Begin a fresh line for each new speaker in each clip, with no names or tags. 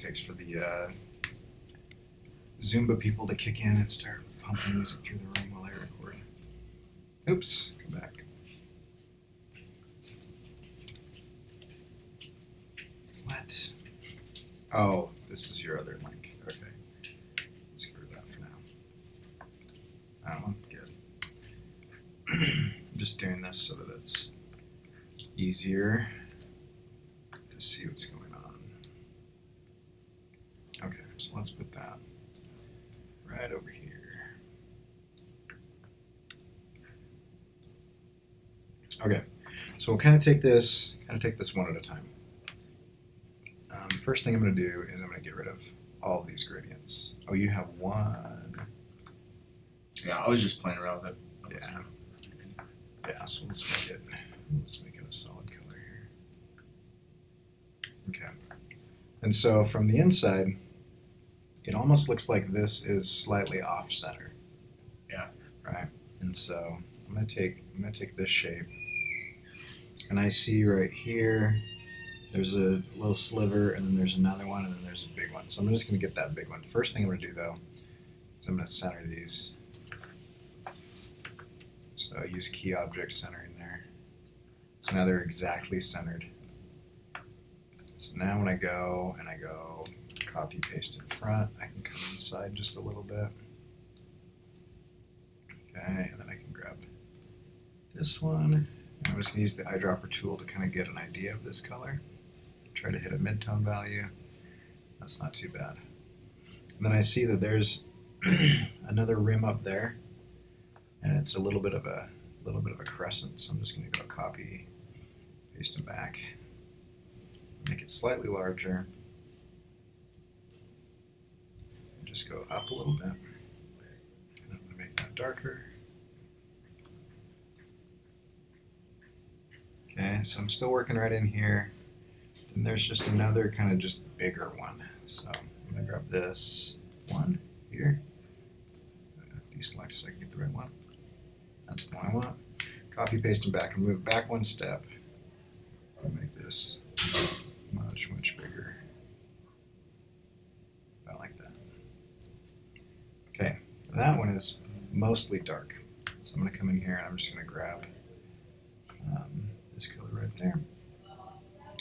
takes for the Zumba people to kick in and start pumping music through the room while I record. Oops, come back. What? Oh, this is your other link. Okay. Let's get rid of that for now. That one, good. I'm just doing this so that it's easier to see what's going on. Okay, so let's put that right over here. Okay, so we'll kind of take this one at a time. First thing I'm going to do is I'm going to get rid of all of these gradients. Oh, you have one.
Yeah, I was just playing around with it.
Yeah. Yeah, so let's make it a solid color here. Okay. And so from the inside, it almost looks like this is slightly off center.
Yeah.
Right? And so I'm gonna take this shape, and I see right here there's a little sliver, and then there's another one, and then there's a big one. So I'm just gonna get that big one. First thing I'm gonna do though is I'm gonna center these. So I use key object centering there. So now they're exactly centered. So now when I go copy paste in front, I can come inside just a little bit. Okay, and then I can grab this one. And I'm just gonna use the eyedropper tool to kind of get an idea of this color. Try to hit a mid-tone value. That's not too bad. And then I see that there's another rim up there, and it's a little bit of a crescent. So I'm just gonna go copy, paste it back, make it slightly larger, and just go up a little bit. And then I'm gonna make that darker. Okay, so I'm still working right in here. Then there's just another kind of just bigger one. So I'm gonna grab this one here, deselect so I can get the right one. That's the one I want. Copy, paste, and back, and move back one step. Make this much, much bigger. I like that. Okay, that one is mostly dark. So I'm gonna come in here and I'm just gonna grab this color right there.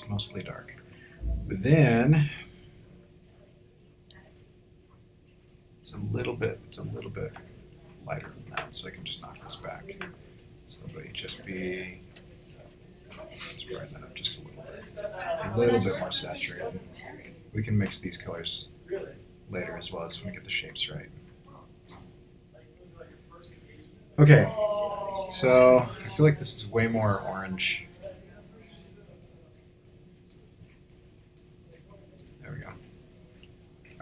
Mostly dark. But then it's a little bit lighter than that, so I can just knock this back. So HSB, just brighten that up just a little bit more saturated. We can mix these colors later as well, just want to get the shapes right. Okay, so I feel like this is way more orange. There we go.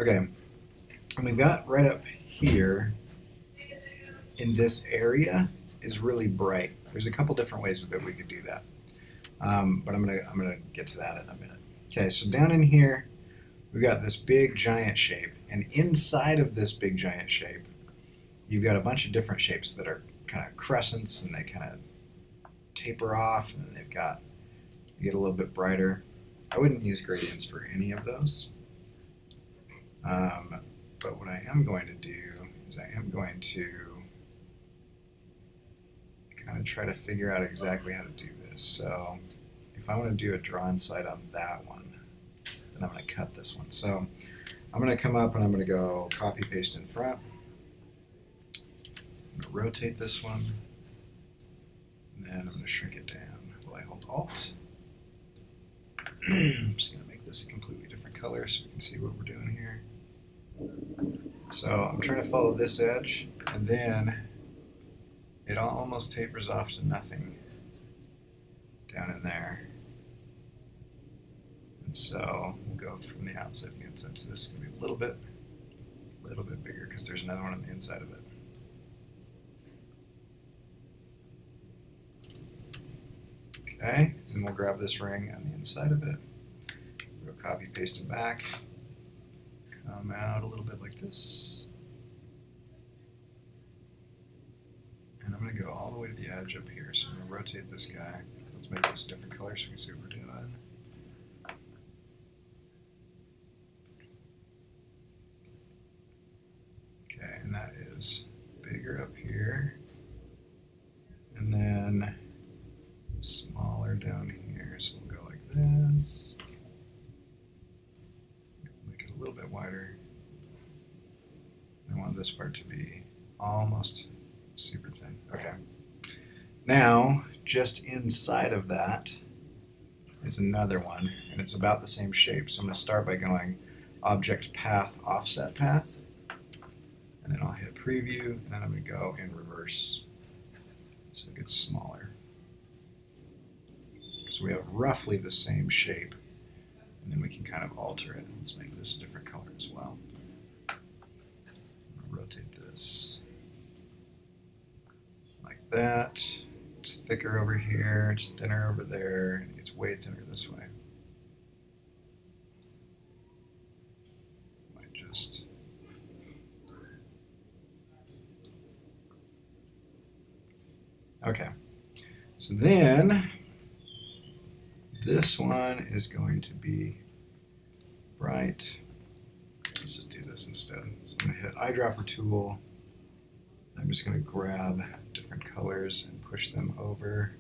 Okay, and we've got right up here in this area is really bright. There's a couple different ways that we could do that, but I'm gonna get to that in a minute. Okay, so down in here we've got this big giant shape, and inside of this big giant shape you've got a bunch of different shapes that are kind of crescents, and they kind of taper off, and then you get a little bit brighter. I wouldn't use gradients for any of those, but what I am going to do is I am going to kind of try to figure out exactly how to do this. So if I want to do a draw inside on that one, then I'm going to cut this one. So I'm going to come up and I'm going to go copy paste in front. I'm going to rotate this one, and then I'm going to shrink it down while I hold Alt. I'm just going to make this a completely different color so we can see what we're doing here. So I'm trying to follow this edge, and then it almost tapers off to nothing down in there. And so we'll go from the outside to the inside. So this is going to be a little bit bigger because there's another one on the inside of it. Okay, and we'll grab this ring on the inside of it. We'll copy, paste it back. Come out a little bit like this. And I'm going to go all the way to the edge up here. So I'm going to rotate this guy. Let's make this a different color so we can see what we're doing. and that is bigger up here, and then smaller down here. So we'll go like this. Make it a little bit wider. I want this part to be almost super thin. Okay. Now, just inside of that is another one, and it's about the same shape. So I'm going to start by going object path, offset path, and then I'll hit preview, and then I'm going to go in reverse so it gets smaller. So we have roughly the same shape, and then we can kind of alter it. Let's make this a different color as well. I'm going to rotate this like that. It's thicker over here, it's thinner over there, and it gets way thinner this way. Might just okay. So then this one is going to be bright. Let's just do this instead. So I'm going to hit eyedropper tool. I'm just going to grab different colors and push them over.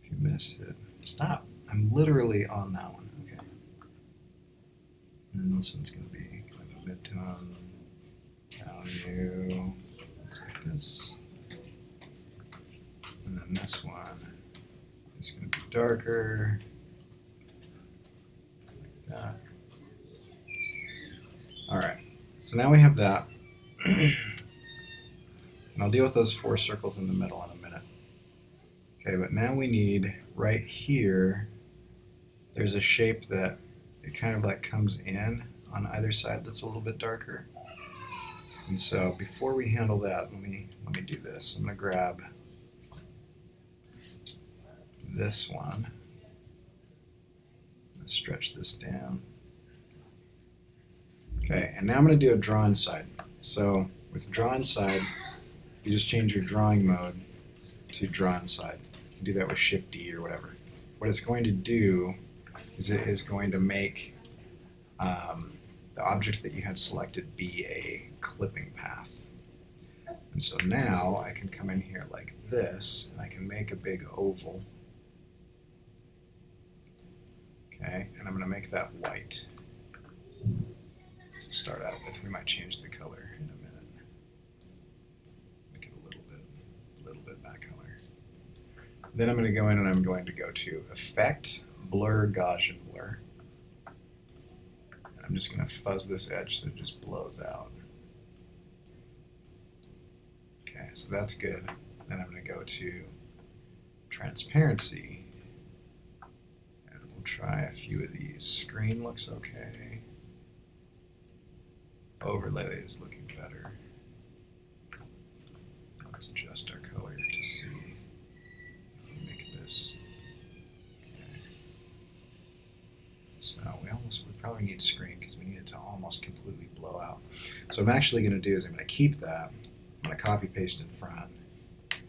If you miss, hit stop. I'm literally on that one. Okay. And this one's going to be kind of a mid-tone value. It's like this. And then this one is going to be darker. Like that. All right. So now we have that. And I'll deal with those 4 circles in the middle in a minute. Okay, but now we need right here, there's a shape that it kind of like comes in on either side that's a little bit darker. And so before we handle that, let me do this. I'm going to grab this one. I'm going to stretch this down. Okay, and now I'm going to do a draw inside. So with draw inside, you just change your drawing mode to draw inside. You can do that with Shift D or whatever. What it's going to do is it is going to make the object that you had selected be a clipping path. And so now I can come in here like this, and I can make a big oval. Okay, and I'm going to make that white. To start out with, we might change the color in a minute. A little bit that color. Then I'm going to go in and I'm going to go to Effect, Blur, Gaussian Blur. And I'm just going to fuzz this edge so it just blows out. Okay, so that's good. Then I'm going to go to Transparency. And we'll try a few of these. Screen looks okay. Overlay is looking better. Let's adjust our color to see if we make this. Okay. So we probably need screen because we need it to almost completely blow out. So what I'm actually going to do is I'm going to keep that. I'm going to copy paste in front. And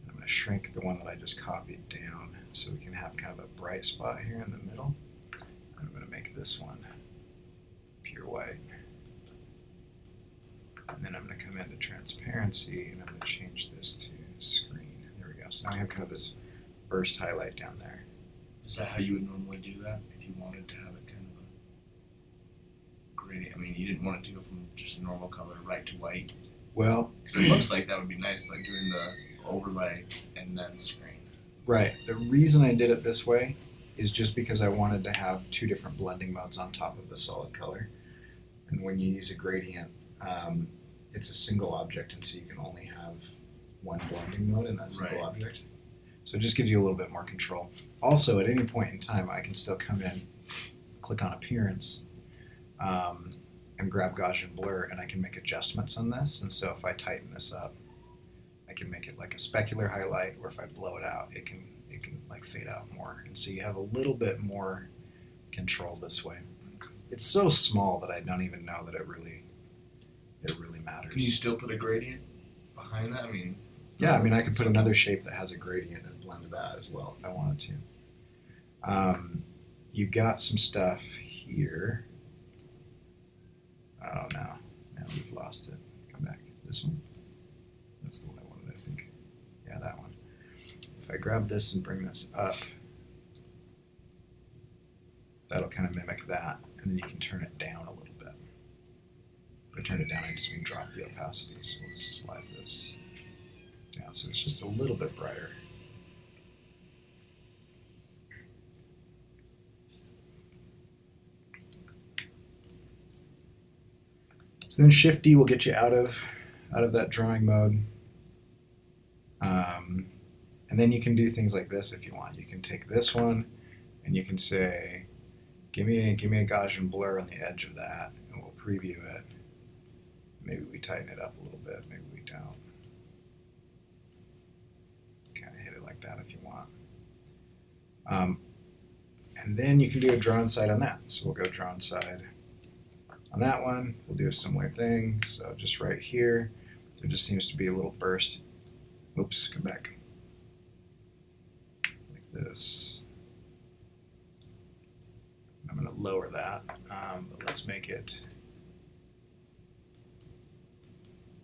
I'm going to shrink the one that I just copied down so we can have kind of a bright spot here in the middle. And I'm going to make this one pure white. And then I'm going to come into transparency and I'm going to change this to screen. There we go. So now I have kind of this burst highlight down there.
Is that how you would normally do that if you wanted to have it kind of a gradient? I mean, you didn't want it to go from just a normal color right to white.
Well,
because it looks like that would be nice, like doing the overlay and then screen.
Right. The reason I did it this way is just because I wanted to have 2 different blending modes on top of the solid color. And when you use a gradient, it's a single object, and so you can only have one blending mode in that single object. So it just gives you a little bit more control. Also, at any point in time, I can still come in, click on Appearance, and grab Gaussian Blur, and I can make adjustments on this. And so if I tighten this up, I can make it like a specular highlight, or if I blow it out, it can like fade out more. And so you have a little bit more control this way. It's so small that I don't even know that it really matters.
Can you still put a gradient behind that? I mean,
yeah, I mean, I could put another shape that has a gradient and blend that as well if I wanted to. You've got some stuff here. Oh no, now we've lost it. Come This one? That's the one I wanted, I think. Yeah, that one. If I grab this and bring this up, that'll kind of mimic that, and then you can turn it down a little bit. If I turn it down, I just mean drop the opacity, so we'll just slide this down so it's just a little bit brighter. So then Shift D will get you out of that drawing mode. And then you can do things like this if you want. You can take this one and you can say, give me a Gaussian blur on the edge of that, and we'll preview it. Maybe we tighten it up a little bit, maybe we don't. Kind of hit it like that if you want. And then you can do a draw inside on that. So we'll go draw inside on that one. We'll do a similar thing. So just right here, there just seems to be a little burst. Oops, come back. Like this. I'm going to lower that, but let's make it,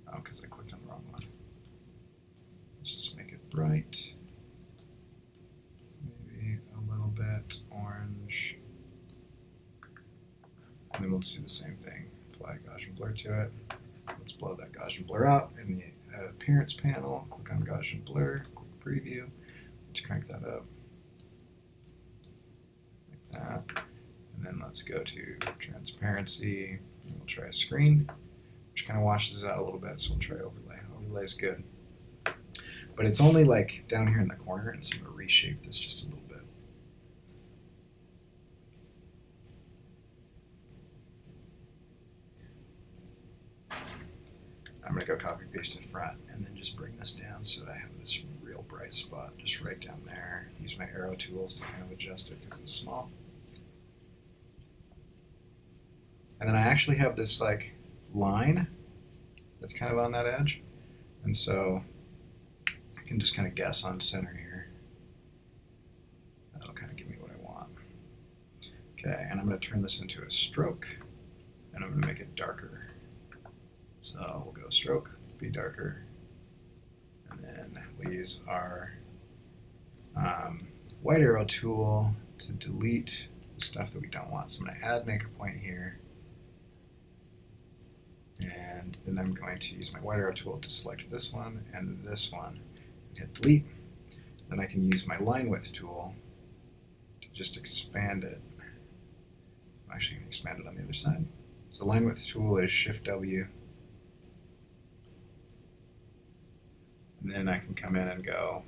oh, because I clicked on the wrong one. Let's just make it bright. Maybe a little bit orange. And then we'll just do the same thing. Apply Gaussian blur to it. Let's blow that Gaussian blur out in the appearance panel. Click on Gaussian blur, click preview. Let's crank that up. Like that. And then let's go to transparency. And we'll try a screen, which kind of washes it out a little bit. So we'll try overlay. Overlay is good. But it's only like down here in the corner, and so I'm going to reshape this just a little bit. I'm going to go copy paste in front and then just bring this down so I have this real bright spot just right down there. Use my arrow tools to kind of adjust it because it's small. And then I actually have this like line that's kind of on that edge. And so I can just kind of guess on center here. That'll kind of give me what I want. Okay, and I'm going to turn this into a stroke, and I'm going to make it darker. So we'll go stroke, be darker, and then we'll use our white arrow tool to delete the stuff that we don't want. So I'm going to add anchor point here, and then I'm going to use my white arrow tool to select this one and hit delete. Then I can use my line width tool to just expand it. I'm actually going to expand it on the other side. So line width tool is Shift W. And then I can come in and go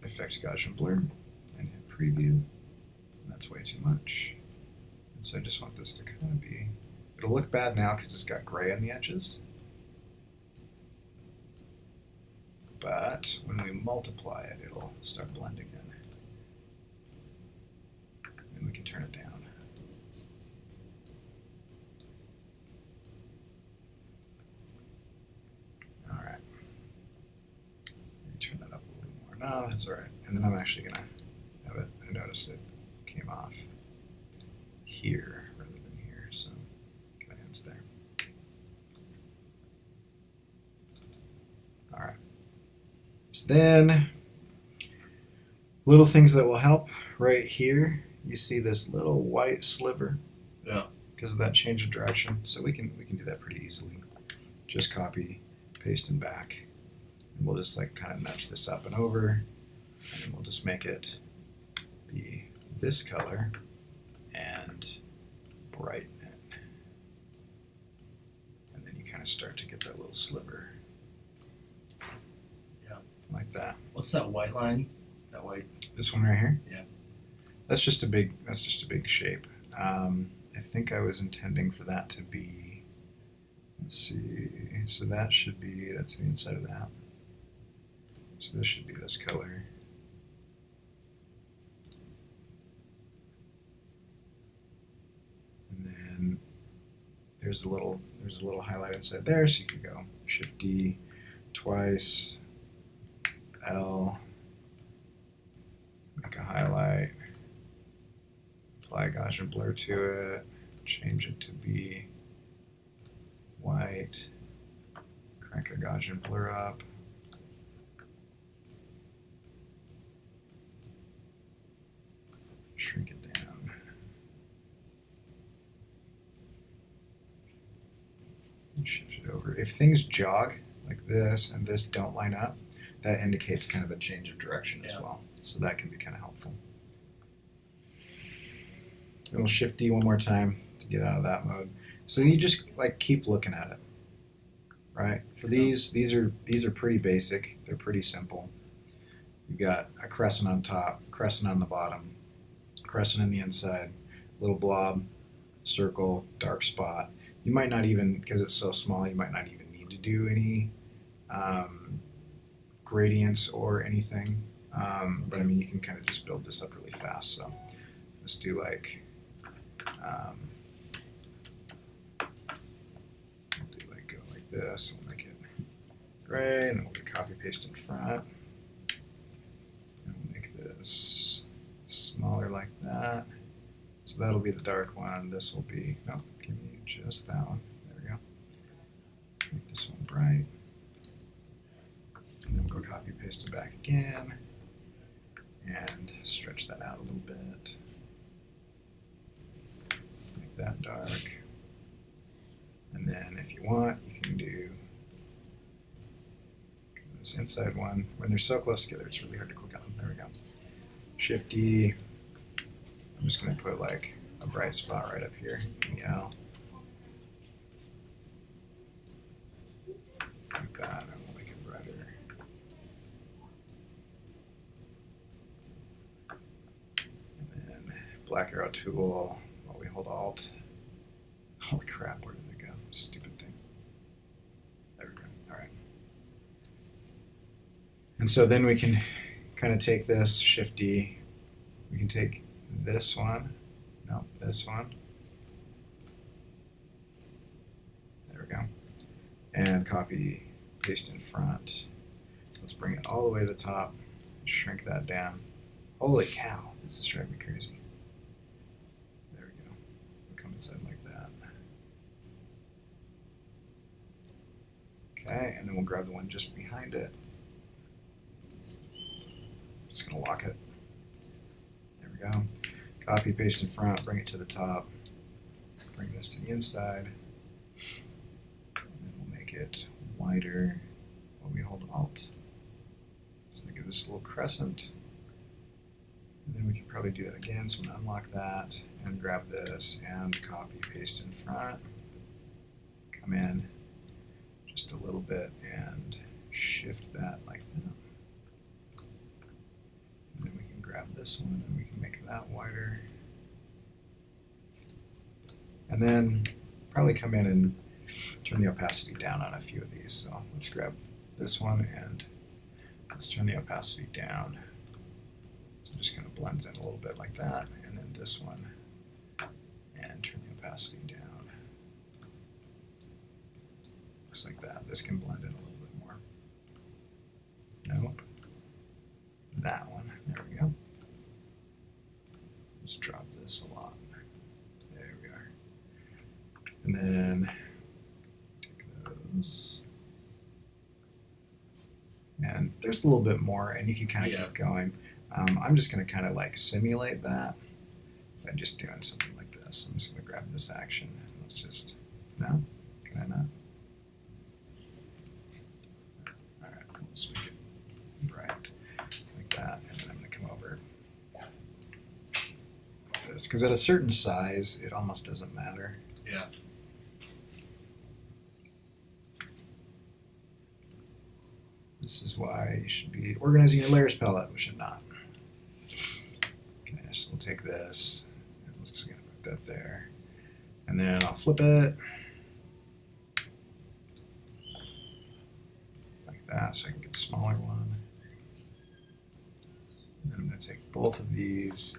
Effect Gaussian Blur and hit Preview. And that's way too much. And so I just want this to kind of be, it'll look bad now because it's got gray on the edges. But when we multiply it, it'll start blending in. And we can turn it down. No, that's all right. And then I'm actually going to have it, I noticed it came off here rather than here, so it kind of ends there. All right. So then, little things that will help right here. You see this little white sliver?
Yeah.
Because of that change of direction. So we can do that pretty easily. Just copy, paste, and back. And we'll just like kind of nudge this up and over, and then we'll just make it be this color and brighten it. And then you kind of start to get that little sliver.
Yeah.
Like that.
What's that white line? That white?
This one right here?
Yeah.
That's just a big shape. I think I was intending for that to be, let's see, so that should be, that's the inside of that. So this should be this color. And then there's a little highlight inside there, so you could go Shift D twice, L, make a highlight, apply Gaussian blur to it, change it to be white, Crank our Gaussian blur up. Shrink it down. And shift it over. If things jog like this and this don't line up, that indicates kind of a change of direction as well. So that can be kind of helpful. And we'll shift D one more time to get out of that mode. So you just like keep looking at it, right? For these are pretty basic. They're pretty simple. You've got a crescent on top, crescent on the bottom, crescent on the inside, little blob, circle, dark spot. You might not even, because it's so small, you might not even need to do any gradients or anything. But I mean, you can kind of just build this up really fast. So let's do like, go like this. We'll make it gray, and then we'll get copy paste in front. And we'll make this smaller like that. So that'll be the dark one. This will be, no, give me just that one. There we go. Make this one bright. And then we'll go copy paste it back again. And stretch that out a little bit. Make that dark. And then if you want, you can do this inside one. When they're so close together, it's really hard to click on them. There we go. Shift D. I'm just going to put like a bright spot right up here. Yeah. Like that, and we'll make it brighter. And then black arrow tool while we hold Alt. Holy crap, where did it go? Stupid thing. There we go. All right. And so then we can kind of take this, Shift D. We can take this one, no, this one. There we go. And copy, paste in front. Let's bring it all the way to the top, shrink that down. Holy cow, this is driving me crazy. There we go. We'll come inside like that. Okay, and then we'll grab the one just behind it. Just gonna lock it. There we go. Copy, paste in front, bring it to the top. Bring this to the inside. And then we'll make it wider while we hold Alt. So give this a little crescent. And then we can probably do that again. So I'm gonna unlock that and grab this and copy, paste in front. Come in just a little bit and shift that like that. And then we can grab this one and we can make that wider. And then probably come in and turn the opacity down on a few of these. So let's grab this one and let's turn the opacity down. So it just kind of blends in a little bit like that. And then this one and turn the opacity down. Just like that. This can blend in a little bit more. Nope. That one. There we go. Just drop this a lot. There we are. And then take those. And there's a little bit more, and you can kind of keep going. I'm just going to kind of like simulate that by just doing something like this. I'm just going to grab this action. Let's just, no? Can I not? All right, let's make it bright like that, and then I'm going to come over like this. Because at a certain size, it almost doesn't matter.
Yeah.
This is why you should be organizing your layers palette, which I'm not. Okay, so we'll take this, and we're just going to put that there. And then I'll flip it like that so I can get a smaller one. And then I'm going to take both of these,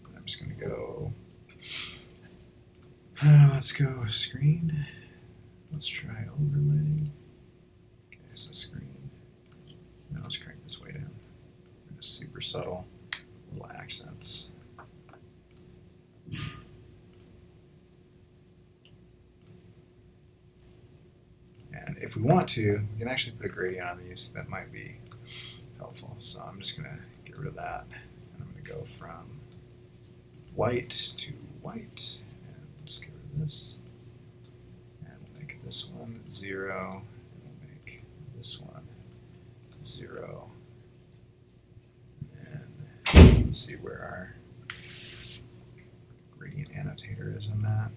and I'm just going to go, let's go screen. Let's try overlay. Okay, so screen. Now let's crank this way down. Just super subtle little accents. And if we want to, we can actually put a gradient on these. That might be helpful. So I'm just gonna get rid of that. And I'm gonna go from white to white, and we'll just get rid of this. And we'll make this one 0, and we'll make this one 0. And then let's see where our gradient annotator is in that.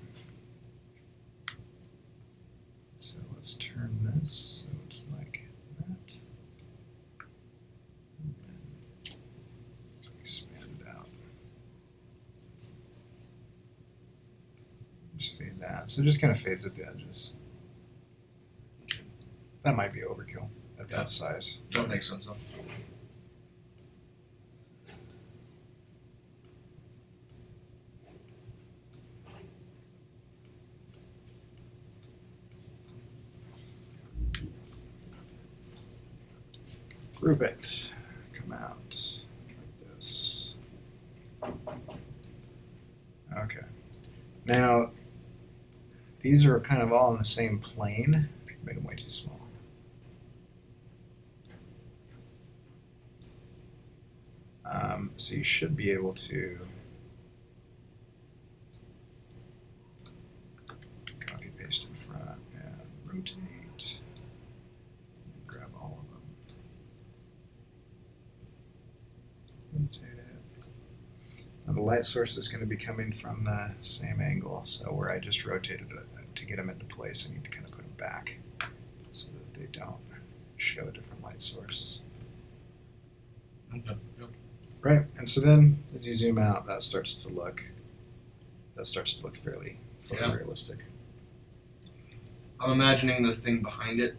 So let's turn this so it's like that. And then expand it out. Just fade that. So it just kind of fades at the edges. That might be overkill at that size.
That makes sense though.
Group it. Come out like this. Okay. Now, these are kind of all in the same plane. Made them way too small. So you should be able to copy paste in front and rotate. And grab all of them. Rotate it. Now the light source is going to be coming from the same angle, so where I just rotated it to get them into place, I need to kind of put them back so that they don't show a different light source.
Okay. Yep.
Right, and so then as you zoom out, that starts to look fairly
Yeah.
realistic.
I'm imagining the thing behind it